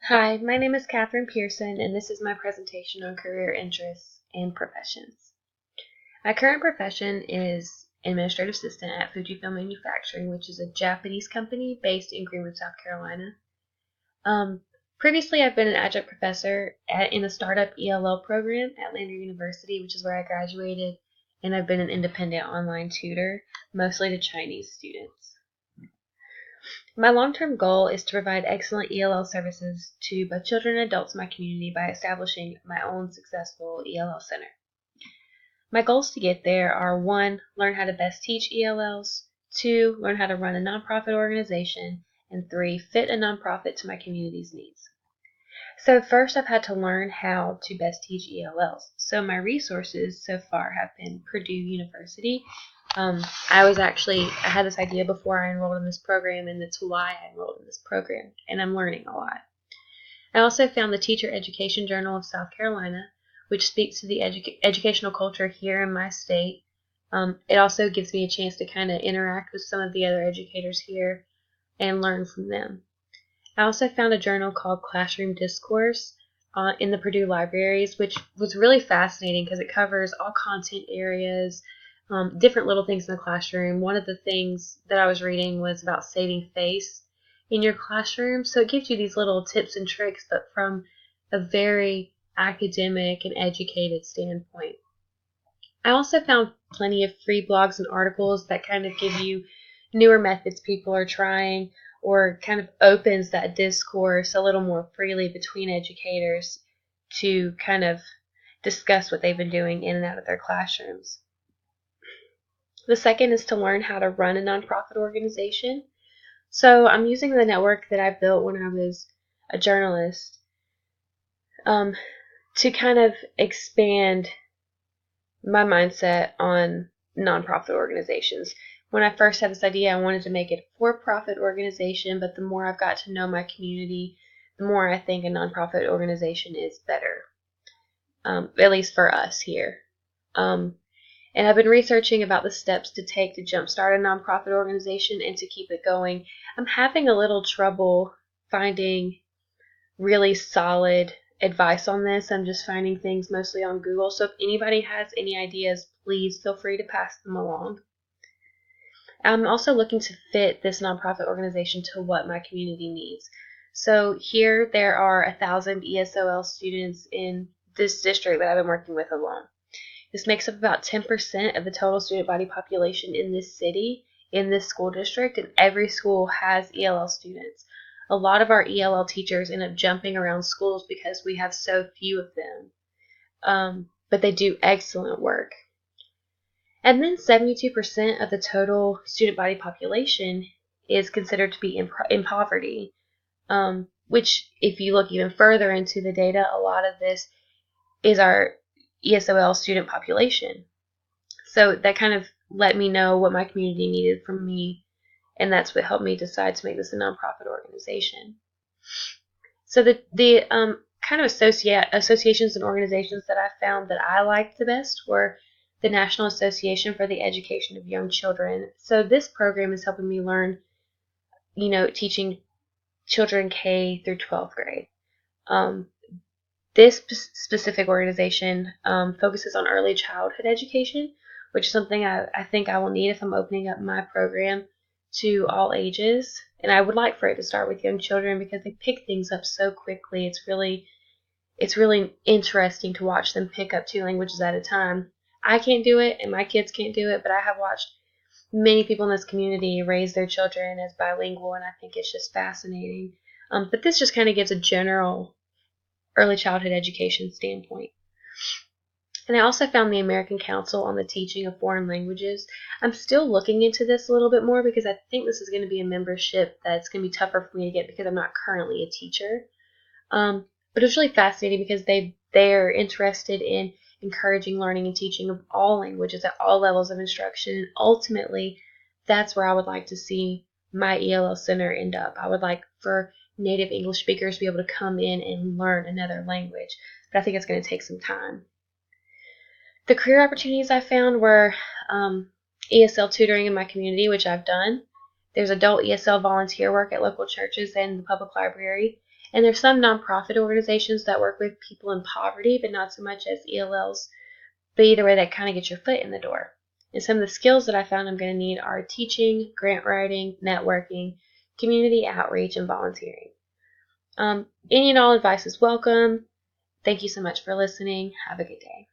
Hi, my name is Katherine Pearson, and this is my presentation on career interests and professions. My current profession is administrative assistant at Fujifilm Manufacturing, which is a Japanese company based in Greenwood, South Carolina. Previously, I've been an adjunct professor in the startup ELL program at Lander University, which is where I graduated, and I've been an independent online tutor, mostly to Chinese students. My long-term goal is to provide excellent ELL services to both children and adults in my community by establishing my own successful ELL center. My goals to get there are 1. Learn how to best teach ELLs, 2. Learn how to run a nonprofit organization, and 3. Fit a nonprofit to my community's needs. So first I've had to learn how to best teach ELLs. So my resources so far have been Purdue University. I had this idea before I enrolled in this program, and that's why I enrolled in this program, and I'm learning a lot. I also found the Teacher Education Journal of South Carolina, which speaks to the educational culture here in my state. It also gives me a chance to kind of interact with some of the other educators here and learn from them. I also found a journal called Classroom Discourse in the Purdue libraries, which was really fascinating because it covers all content areas, different little things in the classroom. One of the things that I was reading was about saving face in your classroom. So it gives you these little tips and tricks, but from a very academic and educated standpoint. I also found plenty of free blogs and articles that kind of give you newer methods people are trying, or kind of opens that discourse a little more freely between educators to kind of discuss what they've been doing in and out of their classrooms. The second is to learn how to run a nonprofit organization. So I'm using the network that I built when I was a journalist to kind of expand my mindset on nonprofit organizations. When I first had this idea, I wanted to make it a for-profit organization, but the more I've got to know my community, the more I think a nonprofit organization is better, at least for us here. And I've been researching about the steps to take to jumpstart a nonprofit organization and to keep it going. I'm having a little trouble finding really solid advice on this. I'm just finding things mostly on Google. So if anybody has any ideas, please feel free to pass them along. I'm also looking to fit this nonprofit organization to what my community needs. So here there are 1,000 ESOL students in this district that I've been working with alone. This makes up about 10% of the total student body population in this city, in this school district, and every school has ELL students. A lot of our ELL teachers end up jumping around schools because we have so few of them, but they do excellent work. And then 72% of the total student body population is considered to be in poverty, which if you look even further into the data, a lot of this is our ESOL student population. So that kind of let me know what my community needed from me, and that's what helped me decide to make this a nonprofit organization. So the kind of associations and organizations that I found that I liked the best were the National Association for the Education of Young Children. So this program is helping me learn, teaching children K through 12th grade. This specific organization focuses on early childhood education, which is something I think I will need if I'm opening up my program to all ages. And I would like for it to start with young children because they pick things up so quickly. It's really interesting to watch them pick up 2 languages at a time. I can't do it, and my kids can't do it, but I have watched many people in this community raise their children as bilingual, and I think it's just fascinating. But this just kind of gives a general early childhood education standpoint. And I also found the American Council on the Teaching of Foreign Languages. I'm still looking into this a little bit more because I think this is going to be a membership that's going to be tougher for me to get because I'm not currently a teacher. But it was really fascinating because they're interested in encouraging learning and teaching of all languages at all levels of instruction. And ultimately, that's where I would like to see my ELL center end up. I would like for native English speakers to be able to come in and learn another language. But I think it's going to take some time. The career opportunities I found were ESL tutoring in my community, which I've done. There's adult ESL volunteer work at local churches and the public library. And there's some nonprofit organizations that work with people in poverty, but not so much as ELLs. But either way, that kind of gets your foot in the door. And some of the skills that I found I'm going to need are teaching, grant writing, networking, community outreach, and volunteering. Any and all advice is welcome. Thank you so much for listening. Have a good day.